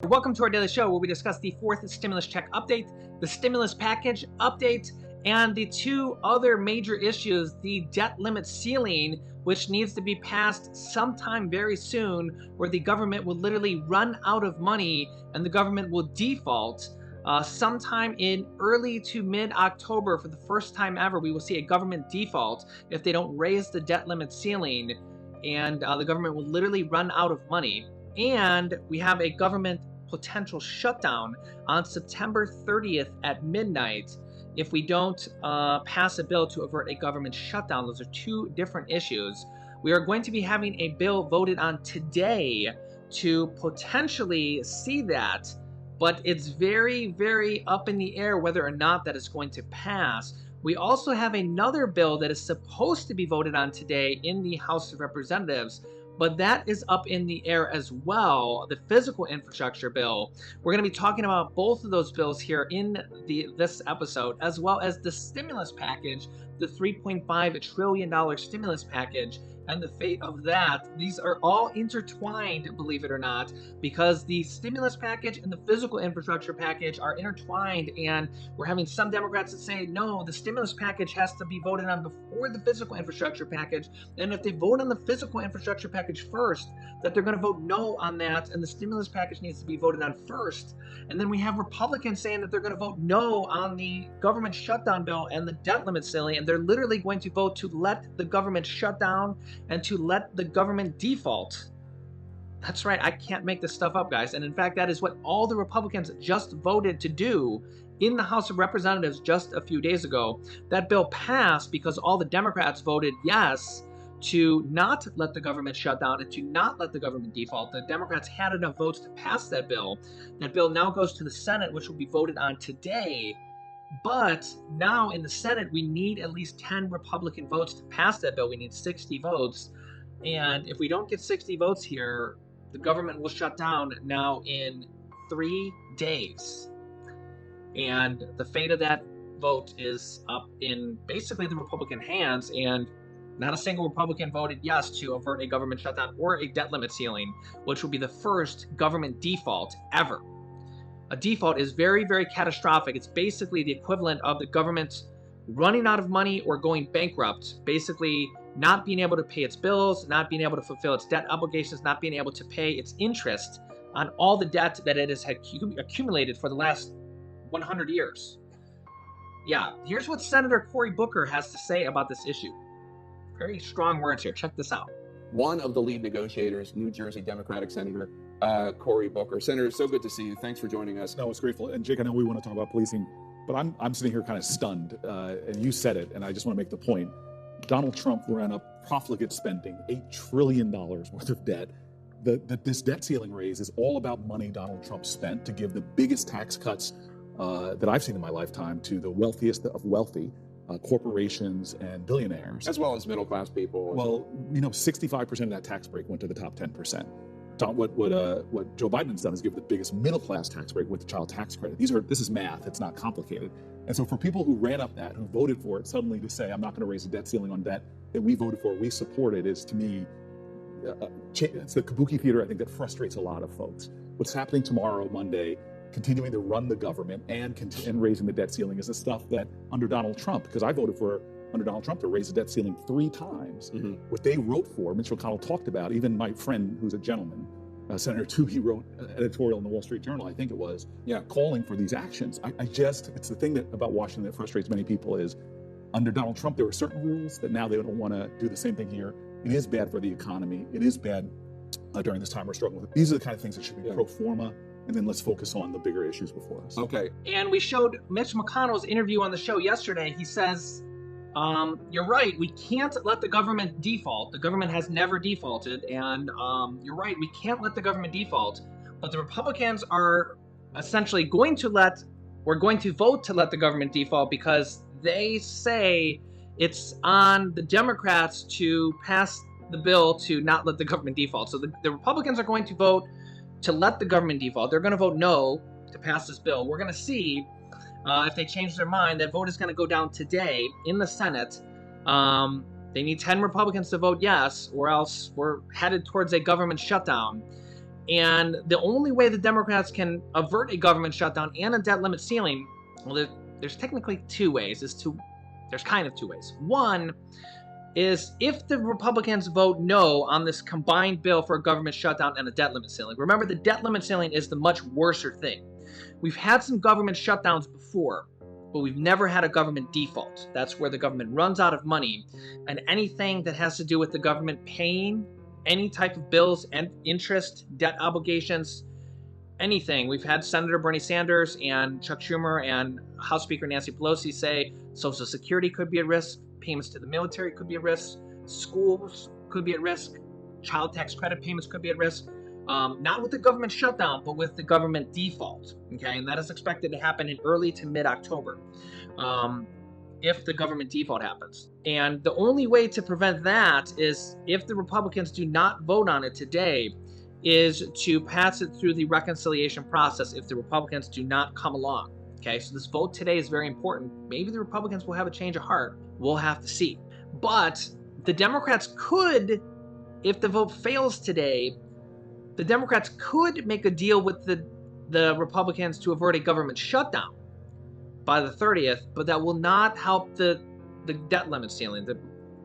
Welcome to our daily show where we discuss the fourth stimulus check update, the stimulus package update, and the two other major issues, the debt limit ceiling, which needs to be passed sometime very soon, where the government will literally run out of money and the government will default. Sometime in early to mid-October, for the first time ever, we will see a government default if they don't raise the debt limit ceiling, and the government will literally run out of money. And we have a government potential shutdown on September 30th at midnight if we don't pass a bill to avert a government shutdown. Those are two different issues. We are going to be having a bill voted on today to potentially see that, but it's very, very up in the air whether or not that is going to pass. We also have another bill that is supposed to be voted on today in the House of Representatives, but that is up in the air as well, the physical infrastructure bill. We're going to be talking about both of those bills here in this episode, as well as the stimulus package, the $3.5 trillion stimulus package, and the fate of that. These are all intertwined, believe it or not, because the stimulus package and the physical infrastructure package are intertwined, and we're having some Democrats that say, no, the stimulus package has to be voted on before the physical infrastructure package, and if they vote on the physical infrastructure package first, that they're going to vote no on that, and the stimulus package needs to be voted on first. And then we have Republicans saying that they're going to vote no on the government shutdown bill and the debt limit ceiling, and they're literally going to vote to let the government shut down and to let the government default. That's right, I can't make this stuff up, guys. And in fact, that is what all the Republicans just voted to do in the House of Representatives just a few days ago. That bill passed because all the Democrats voted yes to not let the government shut down and to not let the government default. The Democrats had enough votes to pass that bill. That bill now goes to the Senate, which will be voted on today. But now in the Senate, we need at least 10 Republican votes to pass that bill. We need 60 votes. And if we don't get 60 votes here, the government will shut down now in 3 days. And the fate of that vote is up in basically the Republican hands. And not a single Republican voted yes to avert a government shutdown or a debt limit ceiling, which will be the first government default ever. A default is very, very catastrophic. It's basically the equivalent of the government running out of money or going bankrupt, basically not being able to pay its bills, not being able to fulfill its debt obligations, not being able to pay its interest on all the debt that it has accumulated for the last 100 years. Yeah, here's what Senator Cory Booker has to say about this issue. Very strong words here. Check this out. One of the lead negotiators, New Jersey Democratic Senator Cory Booker. Senator, so good to see you. Thanks for joining us. No, it's grateful. And Jake, I know we want to talk about policing, but I'm sitting here kind of stunned. And you said it, and I just want to make the point. Donald Trump ran up profligate spending, $8 trillion worth of debt. This debt ceiling raise is all about money Donald Trump spent to give the biggest tax cuts that I've seen in my lifetime to the wealthiest of wealthy. Corporations and billionaires. As well as middle-class people. Well, 65% of that tax break went to the top 10%. What Joe Biden has done is give the biggest middle-class tax break with the child tax credit. This is math. It's not complicated. And so for people who ran up that, who voted for it, suddenly to say, I'm not going to raise the debt ceiling on debt that we voted for, we supported, is to me, it's the kabuki theater, I think, that frustrates a lot of folks. What's happening tomorrow, Monday, continuing to run the government and raising the debt ceiling is the stuff that under Donald Trump, because I voted for under Donald Trump to raise the debt ceiling 3 times. Mm-hmm. What they wrote for, Mitch McConnell talked about, even my friend who's a gentleman, Senator Toomey, wrote an editorial in the Wall Street Journal, I think it was, calling for these actions. It's the thing about Washington that frustrates many people is under Donald Trump, there were certain rules that now they don't want to do the same thing here. It is bad for the economy. It is bad during this time we're struggling with. These are the kind of things that should be pro forma. And then let's focus on the bigger issues before us. Okay. And we showed Mitch McConnell's interview on the show yesterday. He says, you're right, we can't let the government default. The government has never defaulted. And you're right, we can't let the government default. But the Republicans are essentially going to vote to let the government default because they say it's on the Democrats to pass the bill to not let the government default. So the Republicans are going to vote to let the government default. They're going to vote no to pass this bill. We're going to see if they change their mind. That vote is going to go down today in the Senate. They need 10 Republicans to vote yes, or else we're headed towards a government shutdown. And the only way the Democrats can avert a government shutdown and a debt limit ceiling, well, there's technically two ways. There's kind of two ways. One is if the Republicans vote no on this combined bill for a government shutdown and a debt limit ceiling. Remember, the debt limit ceiling is the much worser thing. We've had some government shutdowns before, but we've never had a government default. That's where the government runs out of money, and anything that has to do with the government paying any type of bills and interest, debt obligations, anything. We've had Senator Bernie Sanders and Chuck Schumer and House Speaker Nancy Pelosi say Social Security could be at risk, payments to the military could be at risk, schools could be at risk, child tax credit payments could be at risk. Not with the government shutdown, but with the government default. Okay, and that is expected to happen in early to mid-October, if the government default happens. And the only way to prevent that is, if the Republicans do not vote on it today, is to pass it through the reconciliation process if the Republicans do not come along. Okay, so this vote today is very important. Maybe the Republicans will have a change of heart. We'll have to see. But the Democrats could, if the vote fails today, the Democrats could make a deal with the Republicans to avert a government shutdown by the 30th, but that will not help the debt limit ceiling.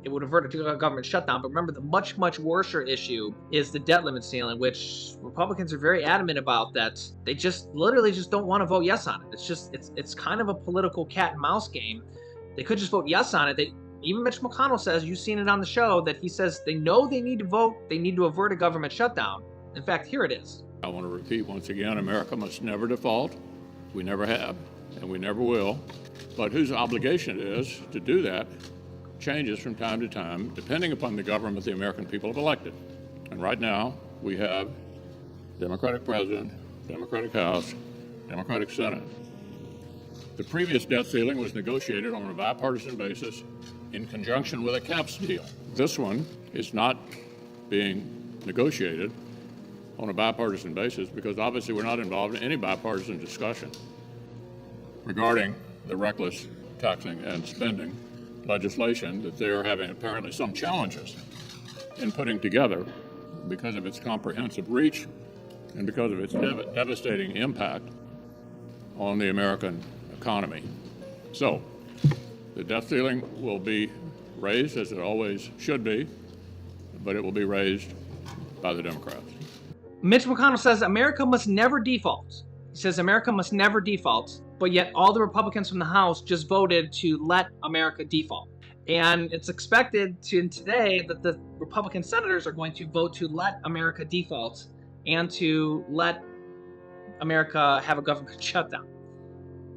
It would avert a government shutdown. But remember, the much worser issue is the debt limit ceiling, which Republicans are very adamant about, that they just literally just don't want to vote yes on it. It's kind of a political cat and mouse game. They could just vote yes on it. Even Mitch McConnell says, you've seen it on the show, that he says they know they need to vote, they need to avert a government shutdown. In fact, here it is. I want to repeat once again, America must never default. We never have, and we never will. But whose obligation it is to do that changes from time to time, depending upon the government the American people have elected. And right now, we have Democratic President, Democratic House, Democratic Senate. The previous debt ceiling was negotiated on a bipartisan basis in conjunction with a caps deal. This one is not being negotiated on a bipartisan basis because obviously we're not involved in any bipartisan discussion regarding the reckless taxing and spending legislation that they're having apparently some challenges in putting together because of its comprehensive reach and because of its devastating impact on the American economy. So the debt ceiling will be raised, as it always should be, but it will be raised by the Democrats. Mitch McConnell says America must never default. He says America must never default, but yet all the Republicans from the House just voted to let America default. And it's expected today that the Republican senators are going to vote to let America default and to let America have a government shutdown.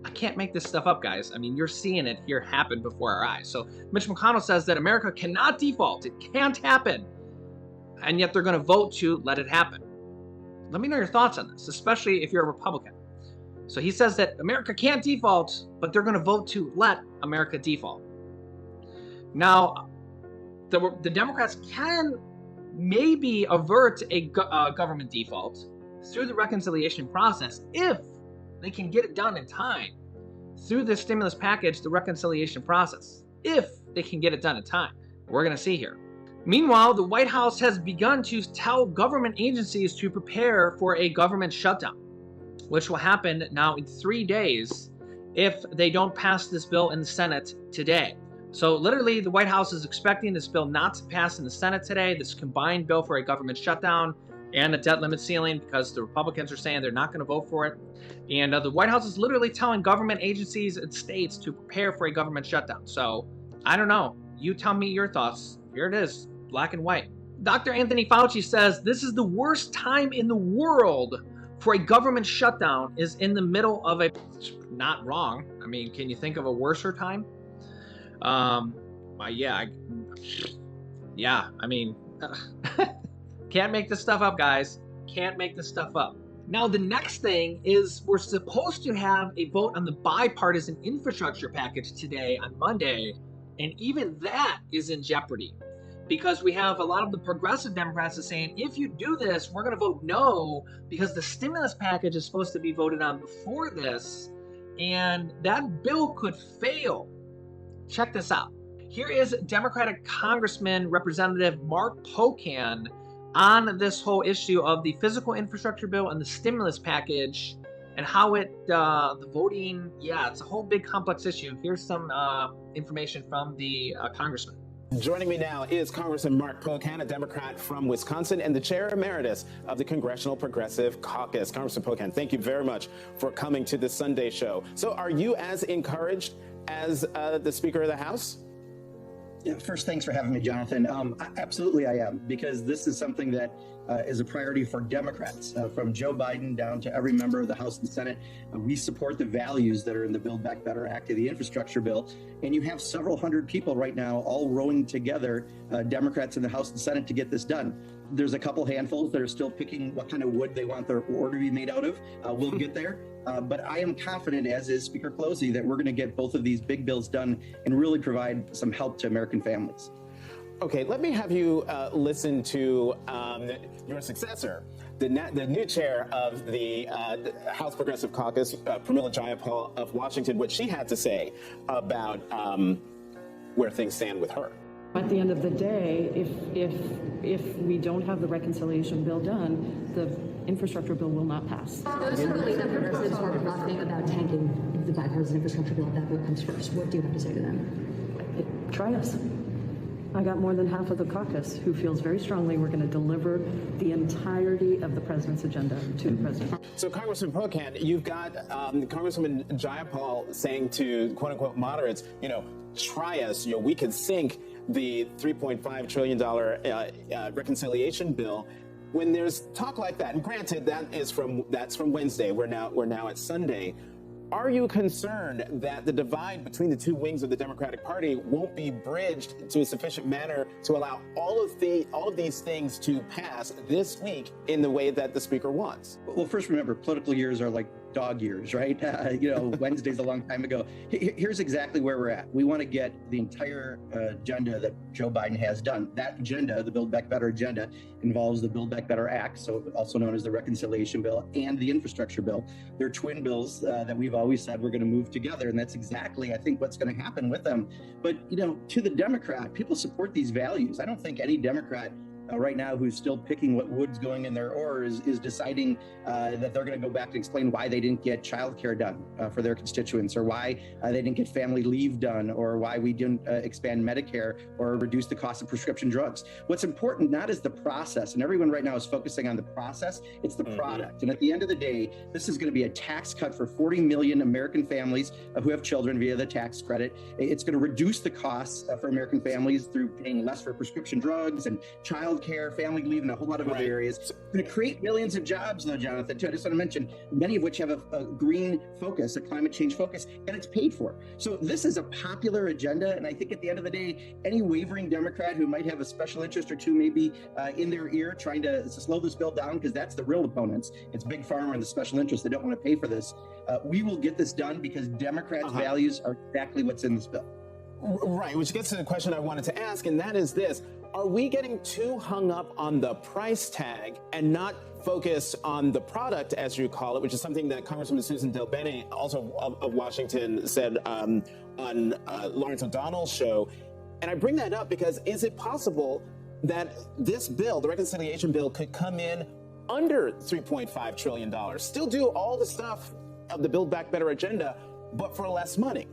I can't make this stuff up, guys. I mean, you're seeing it here happen before our eyes. So Mitch McConnell says that America cannot default. It can't happen. And yet they're going to vote to let it happen. Let me know your thoughts on this, especially if you're a Republican. So he says that America can't default, but they're going to vote to let America default. Now, the Democrats can maybe avert a government default through the reconciliation process if they can get it done in time through the stimulus package, the reconciliation process, if they can get it done in time. We're going to see here. Meanwhile, the White House has begun to tell government agencies to prepare for a government shutdown, which will happen now in 3 days if they don't pass this bill in the Senate today. So literally, the White House is expecting this bill not to pass in the Senate today, this combined bill for a government shutdown and a debt limit ceiling, because the Republicans are saying they're not going to vote for it. And the White House is literally telling government agencies and states to prepare for a government shutdown. So I don't know. You tell me your thoughts. Here it is, black and white. Dr. Anthony Fauci says this is the worst time in the world for a government shutdown is in the middle of a... Not wrong. I mean, can you think of a worser time? Yeah, I mean, can't make this stuff up, guys. Can't make this stuff up. Now, the next thing is we're supposed to have a vote on the bipartisan infrastructure package today on Monday, and even that is in jeopardy because we have a lot of the progressive Democrats are saying, if you do this, we're going to vote no because the stimulus package is supposed to be voted on before this, and that bill could fail. Check this out. Here is Democratic Congressman Representative Mark Pocan on this whole issue of the physical infrastructure bill and the stimulus package and how the voting, it's a whole big complex issue. Here's some information from the congressman. Joining me now is Congressman Mark Pocan, a Democrat from Wisconsin and the chair emeritus of the Congressional Progressive Caucus. Congressman Pocan, thank you very much for coming to the Sunday show. So are you as encouraged as the Speaker of the House? Yeah, first, thanks for having me, Jonathan. Absolutely, I am, because this is something that is a priority for Democrats, from Joe Biden down to every member of the House and Senate. We support the values that are in the Build Back Better Act of the infrastructure bill. And you have several hundred people right now all rowing together, Democrats in the House and Senate, to get this done. There's a couple handfuls that are still picking what kind of wood they want their order to be made out of. We'll get there. But I am confident, as is Speaker Pelosi, that we're going to get both of these big bills done and really provide some help to American families. Okay, let me have you listen to your successor, the new chair of the House Progressive Caucus, Pramila Jayapal of Washington, what she had to say about where things stand with her. At the end of the day, if we don't have the reconciliation bill done, the infrastructure bill will not pass. Those who believe that progressives are nothing about tanking the bipartisan infrastructure bill, if that vote comes first, what do you have to say to them? Try us. I got more than half of the caucus who feels very strongly we're going to deliver the entirety of the president's agenda to the president. So, Congressman Pocan, you've got Congresswoman Jayapal saying to quote unquote moderates, try us, we could sink the $3.5 trillion reconciliation bill. When there's talk like that, and granted that's from Wednesday, we're now at Sunday. Are you concerned that the divide between the two wings of the Democratic Party won't be bridged to a sufficient manner to allow all of these things to pass this week in the way that the Speaker wants? Well, first, remember, political years are like dog years, right? Wednesday's a long time ago. Here's exactly where we're at. We want to get the entire agenda that Joe Biden has done. That agenda, the Build Back Better agenda, involves the Build Back Better Act, so also known as the Reconciliation Bill, and the Infrastructure Bill. They're twin bills that we've always said we're going to move together, and that's exactly, I think, what's going to happen with them. But, to the Democrat, people support these values. I don't think any Democrat right now who's still picking what wood's going in their oar is deciding that they're going to go back to explain why they didn't get child care done for their constituents, or why they didn't get family leave done, or why we didn't expand Medicare or reduce the cost of prescription drugs. What's important not is the process, and everyone right now is focusing on the process, it's the product. And at the end of the day, this is going to be a tax cut for 40 million American families who have children via the tax credit. It's going to reduce the costs for American families through paying less for prescription drugs and child care, family leave, and a whole lot of other areas. It's going to create millions of jobs, though, Jonathan, too. I just want to mention, many of which have a green focus, a climate change focus, and it's paid for. So this is a popular agenda, and I think at the end of the day, any wavering Democrat who might have a special interest or two maybe in their ear trying to slow this bill down, because that's the real opponents. It's Big Pharma and the special interests that don't want to pay for this. We will get this done because Democrats' values are exactly what's in this bill. Right, which gets to the question I wanted to ask, and that is this. Are we getting too hung up on the price tag and not focus on the product, as you call it, which is something that Congresswoman Susan DelBene, also of Washington, said on Lawrence O'Donnell's show? And I bring that up because is it possible that this bill, the reconciliation bill, could come in under $3.5 trillion, still do all the stuff of the Build Back Better agenda, but for less money?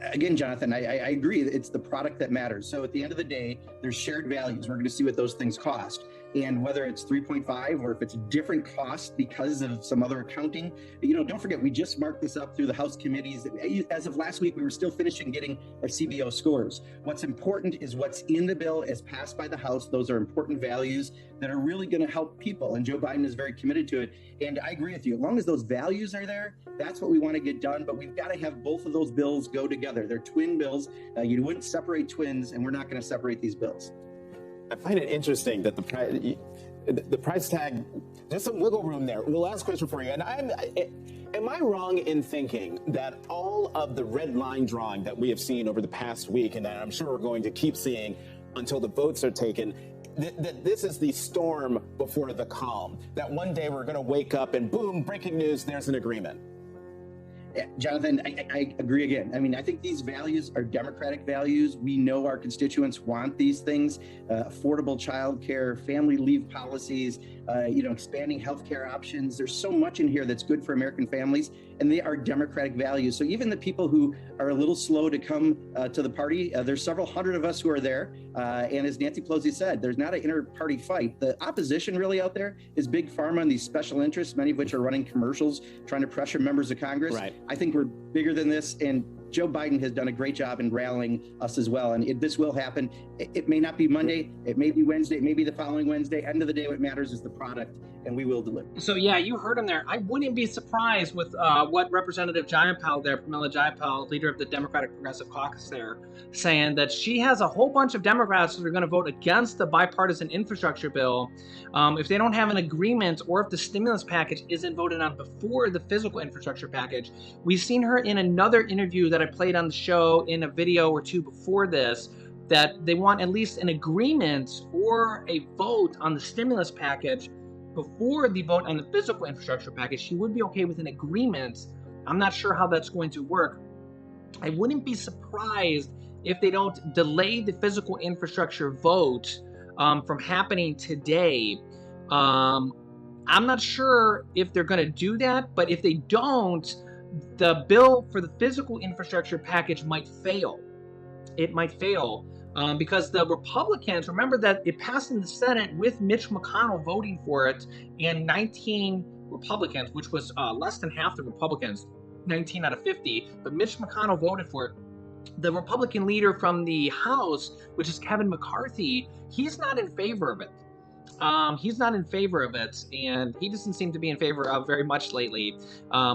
Again, Jonathan, I agree. It's the product that matters. So at the end of the day, there's shared values. We're going to see what those things cost. And whether it's 3.5 or if it's different costs because of some other accounting, don't forget, we just marked this up through the House committees. As of last week, we were still finishing getting our CBO scores. What's important is what's in the bill as passed by the House. Those are important values that are really going to help people. And Joe Biden is very committed to it. And I agree with you. As long as those values are there, that's what we want to get done. But we've got to have both of those bills go together. They're twin bills. You wouldn't separate twins, and we're not going to separate these bills. I find it interesting that the price tag, there's some wiggle room there. The last question for you, and am I wrong in thinking that all of the red line drawing that we have seen over the past week, and that I'm sure we're going to keep seeing until the votes are taken, that this is the storm before the calm, that one day we're going to wake up and boom, breaking news, there's an agreement? Jonathan, I agree again. I mean, I think these values are democratic values. We know our constituents want these things: affordable childcare, family leave policies, expanding healthcare options. There's so much in here that's good for American families, and they are democratic values. So even the people who are a little slow to come to the party, there's several hundred of us who are there. And as Nancy Pelosi said, there's not an inter-party fight. The opposition really out there is big pharma and these special interests, many of which are running commercials, trying to pressure members of Congress. Right. I think we're bigger than this, and Joe Biden has done a great job in rallying us as well. And this will happen. It may not be Monday, it may be Wednesday, it may be the following Wednesday. End of the day, what matters is the product, and we will deliver. So yeah, you heard him there. I wouldn't be surprised with what Representative Jayapal there, Pramila Jayapal, leader of the Democratic Progressive Caucus there, saying that she has a whole bunch of Democrats that are going to vote against the bipartisan infrastructure bill if they don't have an agreement, or if the stimulus package isn't voted on before the physical infrastructure package. We've seen her in another interview that I played on the show in a video or two before this, that they want at least an agreement or a vote on the stimulus package before the vote on the physical infrastructure package. She would be okay with an agreement. I'm not sure how that's going to work. I wouldn't be surprised if they don't delay the physical infrastructure vote from happening today. I'm not sure if they're going to do that, but if they don't, the bill for the physical infrastructure package might fail. It might fail because the Republicans, remember that it passed in the Senate with Mitch McConnell voting for it, and 19 Republicans, which was less than half the Republicans, 19 out of 50, but Mitch McConnell voted for it. The Republican leader from the House, which is Kevin McCarthy, he's not in favor of it. He's not in favor of it, and he doesn't seem to be in favor of very much lately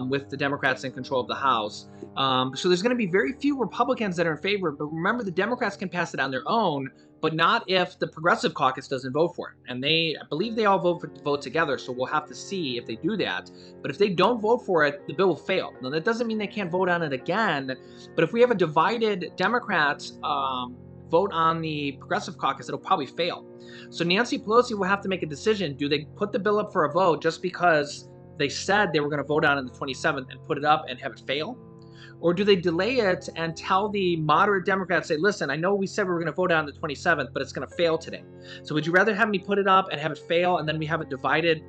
with the Democrats in control of the House. So there's going to be very few Republicans that are in favor, but remember, the Democrats can pass it on their own, but not if the Progressive Caucus doesn't vote for it. And I believe they all vote together, so we'll have to see if they do that. But if they don't vote for it, the bill will fail. Now, that doesn't mean they can't vote on it again, but if we have a divided Democrats vote on the Progressive Caucus, it'll probably fail. So Nancy Pelosi will have to make a decision. Do they put the bill up for a vote just because they said they were going to vote on it on the 27th and put it up and have it fail? Or do they delay it and tell the moderate Democrats, say, listen, I know we said we were going to vote on the 27th, but it's going to fail today. So would you rather have me put it up and have it fail, and then we have a divided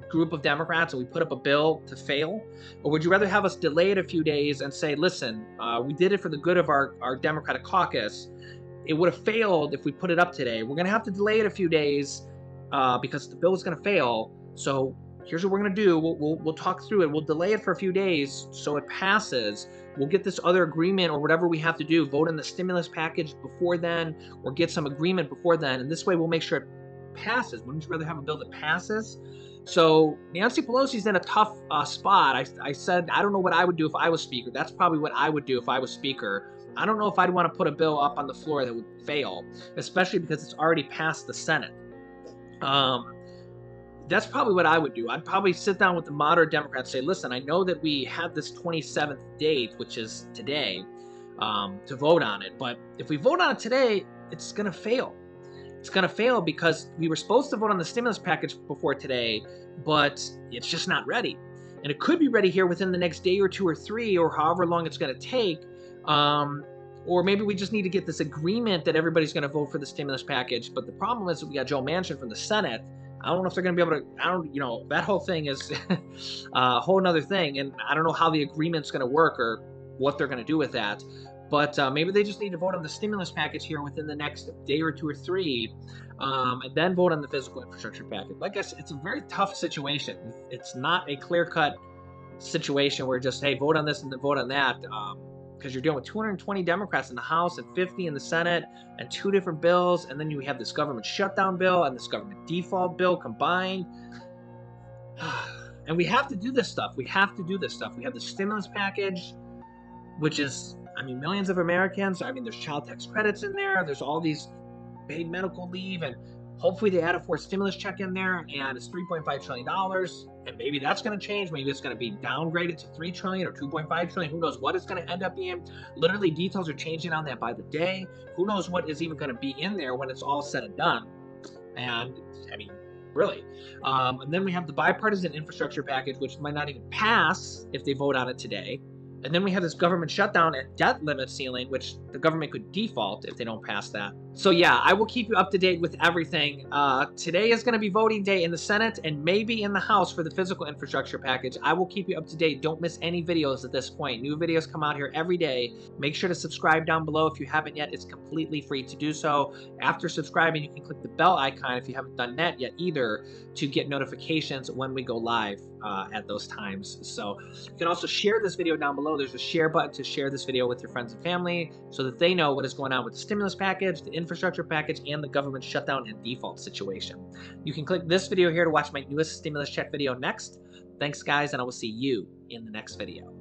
group of Democrats and we put up a bill to fail? Or would you rather have us delay it a few days and say, listen, we did it for the good of our Democratic caucus. It would have failed if we put it up today. We're going to have to delay it a few days because the bill is going to fail. So here's what we're going to do. We'll talk through it. We'll delay it for a few days so it passes. We'll get this other agreement or whatever we have to do, vote on the stimulus package before then, or get some agreement before then. And this way we'll make sure it passes. Wouldn't you rather have a bill that passes? So Nancy Pelosi's in a tough spot. I said, I don't know what I would do if I was Speaker. That's probably what I would do if I was Speaker. I don't know if I'd want to put a bill up on the floor that would fail, especially because it's already passed the Senate. That's probably what I would do. I'd probably sit down with the moderate Democrats and say, listen, I know that we had this 27th date, which is today, to vote on it. But if we vote on it today, it's going to fail. It's going to fail because we were supposed to vote on the stimulus package before today, but it's just not ready. And it could be ready here within the next day or two or three, or however long it's going to take. Or maybe we just need to get this agreement that everybody's going to vote for the stimulus package. But the problem is that we got Joe Manchin from the Senate. I don't know if they're going to be able to, that whole thing is a whole nother thing. And I don't know how the agreement's going to work or what they're going to do with that. But maybe they just need to vote on the stimulus package here within the next day or two or three, and then vote on the physical infrastructure package. Like I said, it's a very tough situation. It's not a clear-cut situation where just, hey, vote on this and then vote on that. Because you're dealing with 220 Democrats in the House and 50 in the Senate and two different bills. And then you have this government shutdown bill and this government default bill combined. And we have to do this stuff. We have the stimulus package, which is, millions of Americans. There's child tax credits in there. There's all these paid medical leave. And hopefully they add a fourth stimulus check in there. And it's $3.5 trillion. And maybe that's going to change. Maybe it's going to be downgraded to $3 trillion or $2.5 trillion. Who knows what it's going to end up being? Literally, details are changing on that by the day. Who knows what is even going to be in there when it's all said and done? And really. And then we have the bipartisan infrastructure package, which might not even pass if they vote on it today. And then we have this government shutdown and debt limit ceiling, which the government could default if they don't pass that. So yeah, I will keep you up to date with everything. Today is going to be voting day in the Senate and maybe in the House for the physical infrastructure package. I will keep you up to date. Don't miss any videos at this point. New videos come out here every day. Make sure to subscribe down below if you haven't yet. It's completely free to do so. After subscribing, you can click the bell icon if you haven't done that yet either to get notifications when we go live at those times. So you can also share this video down below. There's a share button to share this video with your friends and family so that they know what is going on with the stimulus package, the infrastructure package, and the government shutdown and default situation. You can click this video here to watch my newest stimulus check video next. Thanks, guys, and I will see you in the next video.